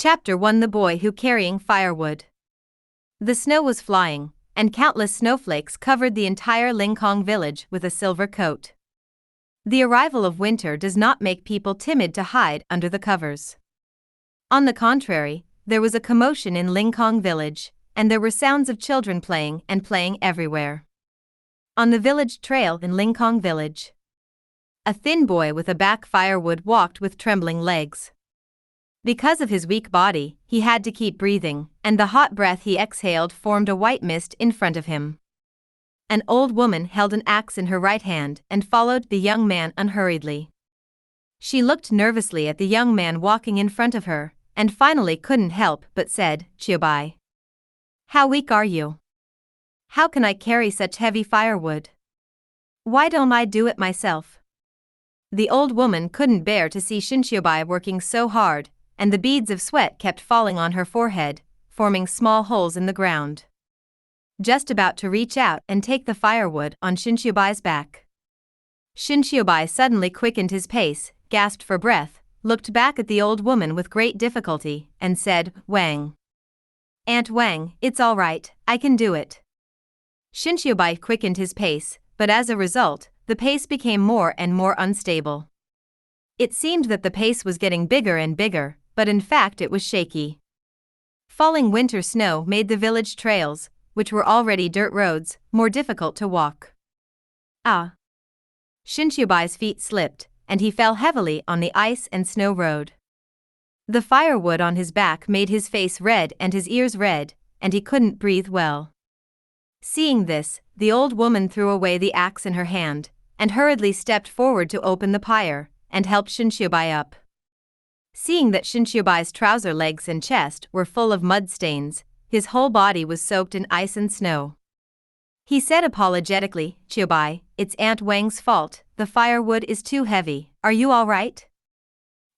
Chapter 1: The Boy Who Carrying Firewood. The snow was flying, and countless snowflakes covered the entire Lincoln village with a silver coat. The arrival of winter does not make people timid to hide under the covers. On the contrary, there was a commotion in Lincoln village, and there were sounds of children playing everywhere. On the village trail in Lincoln village, a thin boy with a back firewood walked with trembling legs. Because of his weak body, he had to keep breathing, and the hot breath he exhaled formed a white mist in front of him. An old woman held an axe in her right hand and followed the young man unhurriedly. She looked nervously at the young man walking in front of her, and finally couldn't help but said, "Chiobai, how weak are you? How can I carry such heavy firewood? Why don't I do it myself?" The old woman couldn't bear to see Chiobai working so hard, and the beads of sweat kept falling on her forehead, forming small holes in the ground. Just about to reach out and take the firewood on Chiobai back, Chiobai suddenly quickened his pace, gasped for breath, looked back at the old woman with great difficulty, and said, "Wang. Aunt Wang, it's all right, I can do it." Chiobai quickened his pace, but as a result, the pace became more and more unstable. It seemed that the pace was getting bigger and bigger, but in fact it was shaky. Falling winter snow made the village trails, which were already dirt roads, more difficult to walk. Chiobai feet slipped, and he fell heavily on the ice and snow road. The firewood on his back made his face red and his ears red, and he couldn't breathe well. Seeing this, the old woman threw away the axe in her hand, and hurriedly stepped forward to open the pyre, and helped Chiobai up. Seeing that Chiobai's trouser legs and chest were full of mud stains, his whole body was soaked in ice and snow. He said apologetically, "Chiobai, it's Aunt Wang's fault, the firewood is too heavy, are you all right?"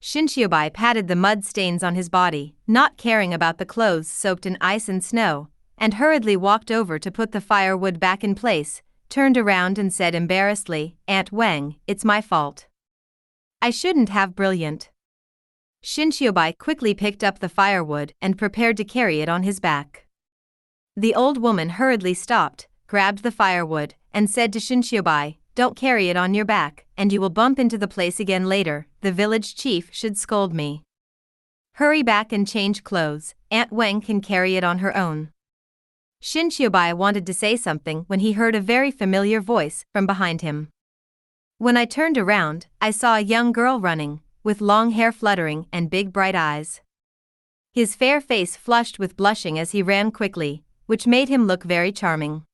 Chiobai patted the mud stains on his body, not caring about the clothes soaked in ice and snow, and hurriedly walked over to put the firewood back in place, turned around and said embarrassedly, "Aunt Wang, it's my fault. I shouldn't have brilliant." Chiobai quickly picked up the firewood and prepared to carry it on his back. The old woman hurriedly stopped, grabbed the firewood, and said to Chiobai, "Don't carry it on your back, and you will bump into the place again later, the village chief should scold me. Hurry back and change clothes, Aunt Wang can carry it on her own." Chiobai wanted to say something when he heard a very familiar voice from behind him. "When I turned around, I saw a young girl running, with long hair fluttering and big bright eyes. His fair face flushed with blushing as he ran quickly, which made him look very charming.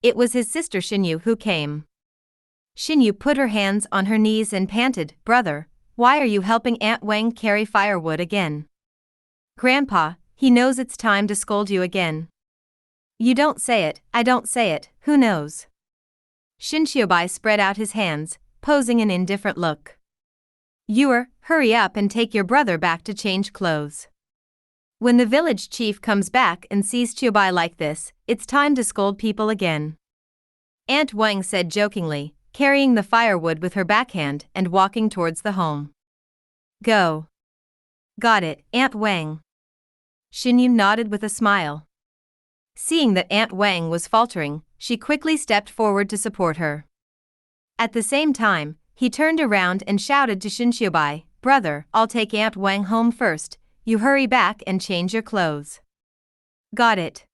It was his sister Xinyu who came. Xinyu put her hands on her knees and panted, "Brother, why are you helping Aunt Wang carry firewood again?" "Grandpa, he knows it's time to scold you again." "You don't say it, I don't say it, who knows?" Chiobai spread out his hands, posing an indifferent look. Hurry up and take your brother back to change clothes. When the village chief comes back and sees Chiobai like this, it's time to scold people again." Aunt Wang said jokingly, carrying the firewood with her backhand and walking towards the home. "Go." "Got it, Aunt Wang." Xinyu nodded with a smile. Seeing that Aunt Wang was faltering, she quickly stepped forward to support her. At the same time, he turned around and shouted to Chiobai, "Brother, I'll take Aunt Wang home first, you hurry back and change your clothes." "Got it,"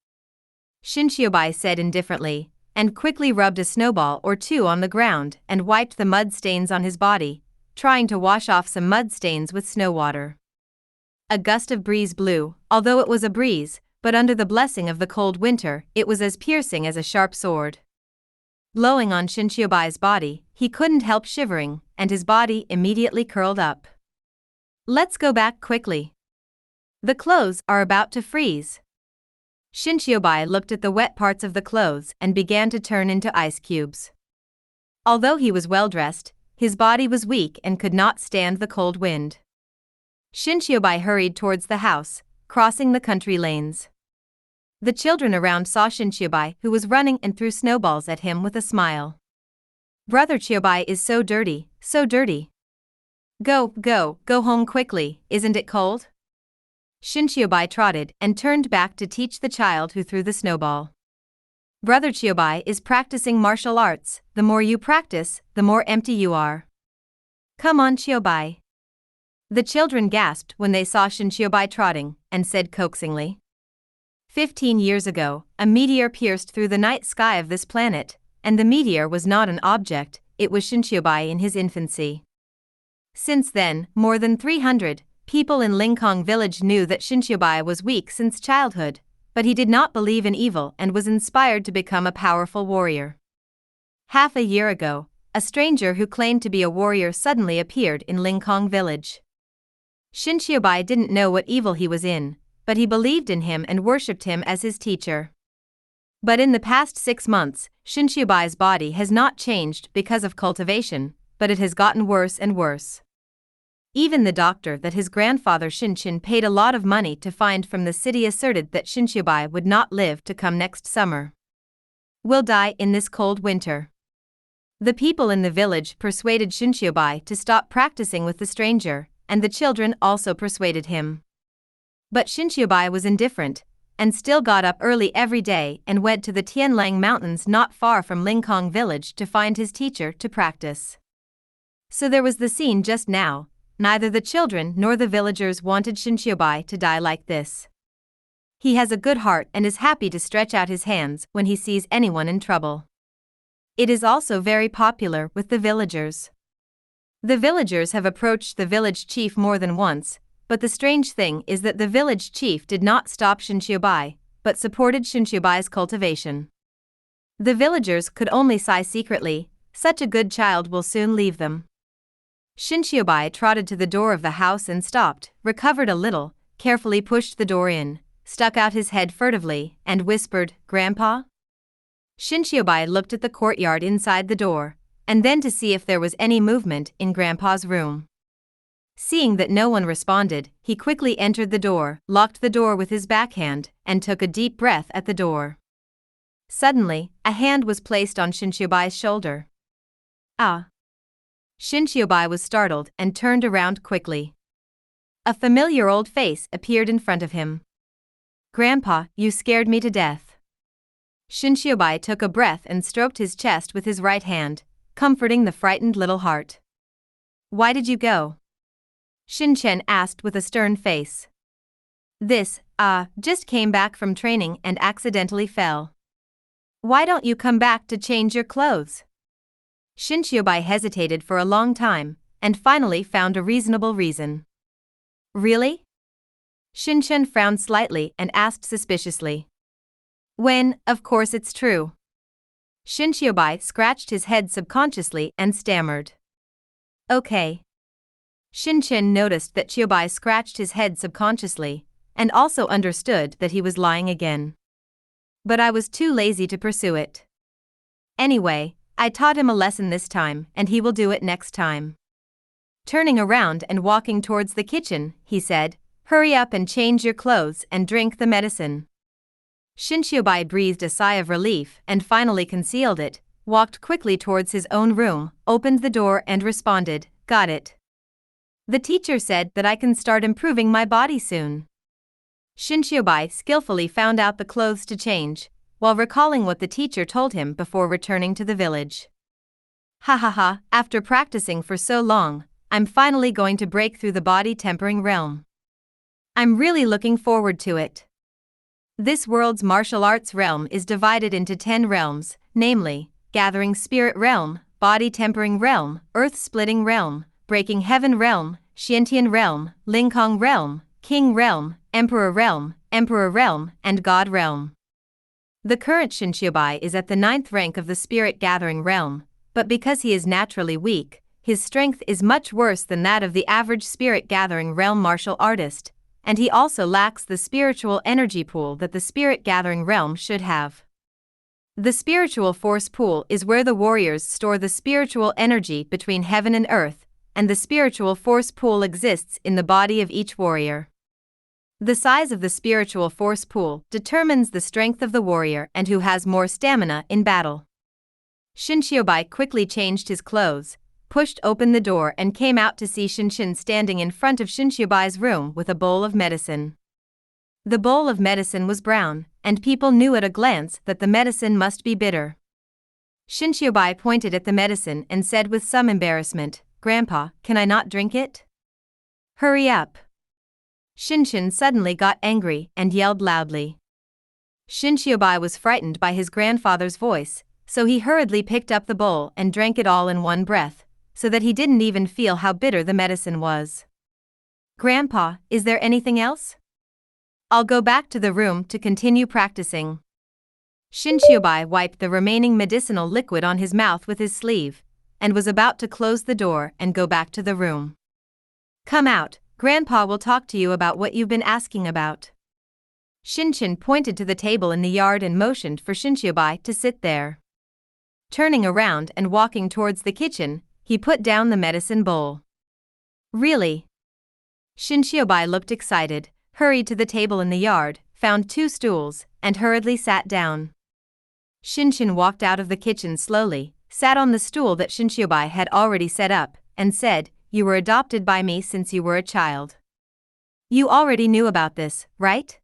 Chiobai said indifferently, and quickly rubbed a snowball or two on the ground and wiped the mud stains on his body, trying to wash off some mud stains with snow water. A gust of breeze blew, although it was a breeze, but under the blessing of the cold winter, it was as piercing as a sharp sword. Blowing on Chiobai's body, he couldn't help shivering, and his body immediately curled up. "Let's go back quickly. The clothes are about to freeze." Chiobai looked at the wet parts of the clothes and began to turn into ice cubes. Although he was well dressed, his body was weak and could not stand the cold wind. Chiobai hurried towards the house, crossing the country lanes. The children around saw Chiobai, who was running and threw snowballs at him with a smile. "Brother Chiobai is so dirty, so dirty. Go home quickly, isn't it cold?" Shinshiobai trotted and turned back to teach the child who threw the snowball. Brother Chiobai is practicing martial arts. The more you practice, the more empty you are. Come on, Chiobai. The children gasped when they saw Shinshiobai trotting, and said coaxingly. 15 years ago, a meteor pierced through the night sky of this planet, and the meteor was not an object, it was Shinshiobai in his infancy. Since then, more than 300 people in Lingkong village knew that Shinshiobai was weak since childhood, but he did not believe in evil and was inspired to become a powerful warrior. Half a year ago, a stranger who claimed to be a warrior suddenly appeared in Lingkong village. Shinshiobai didn't know what evil he was in, but he believed in him and worshipped him as his teacher. But in the past 6 months, Shinshiobai's body has not changed because of cultivation, but it has gotten worse and worse. Even the doctor that his grandfather Shinshin paid a lot of money to find from the city asserted that Shinshiobai would not live to come next summer. Will die in this cold winter. The people in the village persuaded Shinshiobai to stop practicing with the stranger, and the children also persuaded him. But Shinshiobai was indifferent, and still got up early every day and went to the Tianlang Mountains not far from Lingkong village to find his teacher to practice. So there was the scene just now. Neither the children nor the villagers wanted Shinshiobai to die like this. He has a good heart and is happy to stretch out his hands when he sees anyone in trouble. It is also very popular with the villagers. The villagers have approached the village chief more than once, but the strange thing is that the village chief did not stop Shinshiobai, but supported Shinshiobai's cultivation. The villagers could only sigh secretly, such a good child will soon leave them. Shinshiobai trotted to the door of the house and stopped, recovered a little, carefully pushed the door in, stuck out his head furtively, and whispered, "Grandpa?" Shinshiobai looked at the courtyard inside the door, and then to see if there was any movement in Grandpa's room. Seeing that no one responded, he quickly entered the door, locked the door with his backhand, and took a deep breath at the door. Suddenly, a hand was placed on Shinshiobai's shoulder. "Ah!" Shinshiobai was startled and turned around quickly. A familiar old face appeared in front of him. "Grandpa, you scared me to death." Shinshiobai took a breath and stroked his chest with his right hand, comforting the frightened little heart. "Why did you go?" Shinchen asked with a stern face. Just came back from training and accidentally fell." "Why don't you come back to change your clothes?" Shinshiobai hesitated for a long time, and finally found a reasonable reason. "Really?" Shinchen frowned slightly and asked suspiciously. "When, of course it's true." Shinshiobai scratched his head subconsciously and stammered. "Okay." Shinchen noticed that Chiobai scratched his head subconsciously, and also understood that he was lying again. "But I was too lazy to pursue it. Anyway, I taught him a lesson this time, and he will do it next time." Turning around and walking towards the kitchen, he said, "Hurry up and change your clothes and drink the medicine." Shinshiobai breathed a sigh of relief and finally concealed it, walked quickly towards his own room, opened the door and responded, "Got it. The teacher said that I can start improving my body soon." Shinshiobai skillfully found out the clothes to change, while recalling what the teacher told him before returning to the village. "Ha ha ha, after practicing for so long, I'm finally going to break through the body tempering realm. I'm really looking forward to it." This world's martial arts realm is divided into 10 realms, namely, Gathering Spirit Realm, Body Tempering Realm, Earth Splitting Realm, Breaking Heaven Realm, Xiantian Realm, Lingkong Realm, King Realm, Emperor Realm, and God Realm. The current Shinshiobai is at the 9th rank of the Spirit Gathering Realm, but because he is naturally weak, his strength is much worse than that of the average Spirit Gathering Realm martial artist, and he also lacks the spiritual energy pool that the Spirit Gathering Realm should have. The spiritual force pool is where the warriors store the spiritual energy between heaven and earth, and the spiritual force pool exists in the body of each warrior. The size of the spiritual force pool determines the strength of the warrior and who has more stamina in battle. Shinshiobai quickly changed his clothes, pushed open the door and came out to see Shinshin standing in front of Shinshiobai's room with a bowl of medicine. The bowl of medicine was brown, and people knew at a glance that the medicine must be bitter. Shinshiyobai pointed at the medicine and said with some embarrassment, "Grandpa, can I not drink it?" "Hurry up." Shinshin suddenly got angry and yelled loudly. Shinshiyobai was frightened by his grandfather's voice, so he hurriedly picked up the bowl and drank it all in one breath, so that he didn't even feel how bitter the medicine was. "Grandpa, is there anything else? I'll go back to the room to continue practicing." Shinshiyobai wiped the remaining medicinal liquid on his mouth with his sleeve, and was about to close the door and go back to the room. "Come out, Grandpa will talk to you about what you've been asking about." Shinshin pointed to the table in the yard and motioned for Shinshiyobai to sit there. Turning around and walking towards the kitchen, he put down the medicine bowl. "Really?" Shinshiyobai looked excited, hurried to the table in the yard, found 2 stools, and hurriedly sat down. Shinshin walked out of the kitchen slowly, sat on the stool that Shinshiyobai had already set up, and said, "You were adopted by me since you were a child. You already knew about this, right?"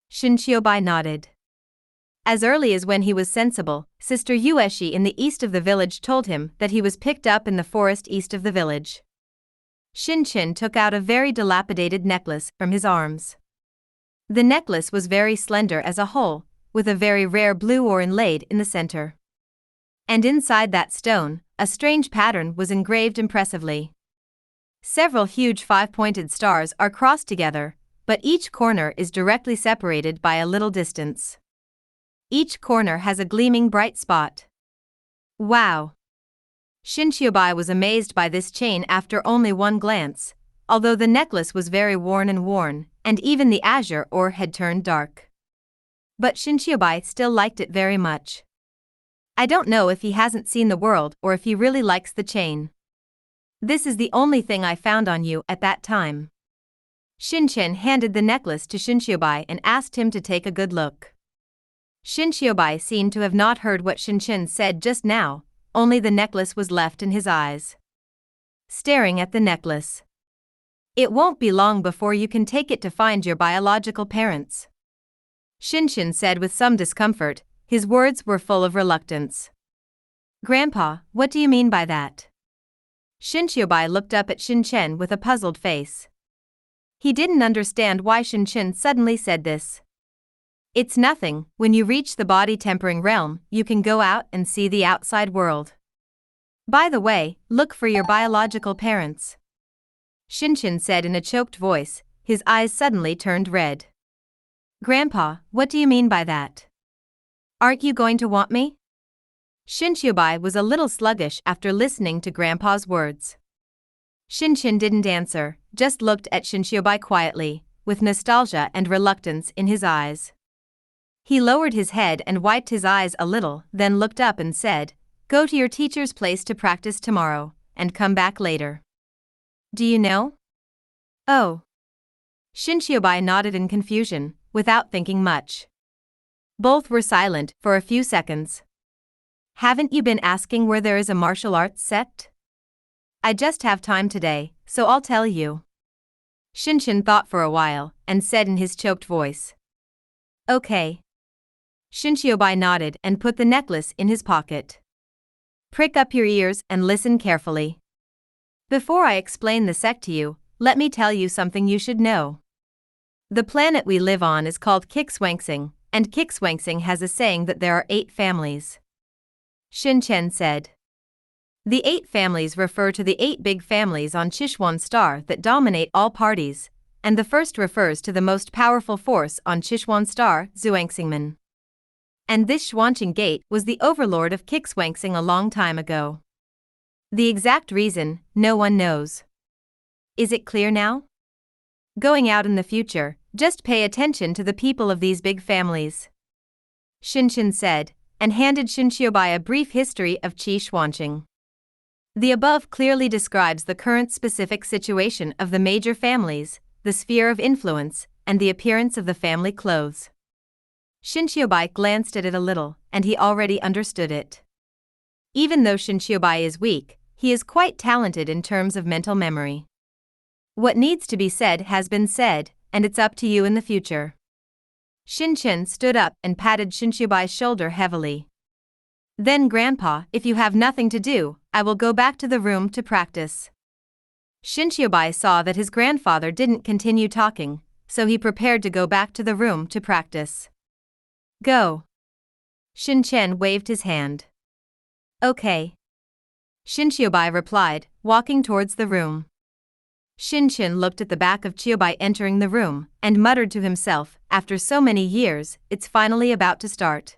Shinshiyobai nodded. As early as when he was sensible, Sister Ueshi in the east of the village told him that he was picked up in the forest east of the village. Shinshin took out a very dilapidated necklace from his arms. The necklace was very slender as a whole, with a very rare blue ore inlaid in the center. And inside that stone, a strange pattern was engraved impressively. Several huge 5-pointed stars are crossed together, but each corner is directly separated by a little distance. Each corner has a gleaming bright spot. Wow! Shinshiyobai was amazed by this chain after only one glance, although the necklace was very worn, and even the azure ore had turned dark. But Shinshiyobai still liked it very much. I don't know if he hasn't seen the world or if he really likes the chain. This is the only thing I found on you at that time. Shinshin handed the necklace to Shinshiyobai and asked him to take a good look. Shinshiyobai seemed to have not heard what Shinshin said just now, only the necklace was left in his eyes. Staring at the necklace. "It won't be long before you can take it to find your biological parents," Shinshin said with some discomfort. His words were full of reluctance. "Grandpa, what do you mean by that?" Shinshiyobai looked up at Shinshin with a puzzled face. He didn't understand why Shinshin suddenly said this. "It's nothing, when you reach the body-tempering realm, you can go out and see the outside world. By the way, look for your biological parents," Shinshin said in a choked voice, his eyes suddenly turned red. "Grandpa, what do you mean by that? Aren't you going to want me?" Shinshiyobai was a little sluggish after listening to Grandpa's words. Shinshin didn't answer, just looked at Shinshiyobai quietly, with nostalgia and reluctance in his eyes. He lowered his head and wiped his eyes a little, then looked up and said, "Go to your teacher's place to practice tomorrow, and come back later." "Do you know?" "Oh." Shinshiyobai nodded in confusion, without thinking much. Both were silent for a few seconds. "Haven't you been asking where there is a martial arts sect?" "I just have time today, so I'll tell you." Shinshin thought for a while, and said in his choked voice, "Okay." Shinshiyobai nodded and put the necklace in his pocket. "Prick up your ears and listen carefully. Before I explain the sect to you, let me tell you something you should know. The planet we live on is called Kixwangsing, and Kixwangsing has a saying that there are 8 families. Shinshin said. The 8 families refer to the 8 big families on Sichuan Star that dominate all parties, and the first refers to the most powerful force on Sichuan Star, Zhuangxingmen. And this Xuanqing Gate was the overlord of Kixwangsing a long time ago. The exact reason, no one knows. Is it clear now? Going out in the future, just pay attention to the people of these big families," Shinshin said, and handed Shinshiyobai a brief history of Qi Xuanqing. The above clearly describes the current specific situation of the major families, the sphere of influence, and the appearance of the family clothes. Shinshiyobai glanced at it a little, and he already understood it. Even though Shinshiyobai is weak, he is quite talented in terms of mental memory. What needs to be said has been said, and it's up to you in the future. Shin-chan stood up and patted Shinchiobai's shoulder heavily. Then Grandpa, if you have nothing to do, I will go back to the room to practice. Shinchiobai saw that his grandfather didn't continue talking, so he prepared to go back to the room to practice. Go. Shin-chen waved his hand. Okay. Shinchiobai replied, walking towards the room. Shin-chen looked at the back of Chiobai entering the room, and muttered to himself, after so many years, it's finally about to start.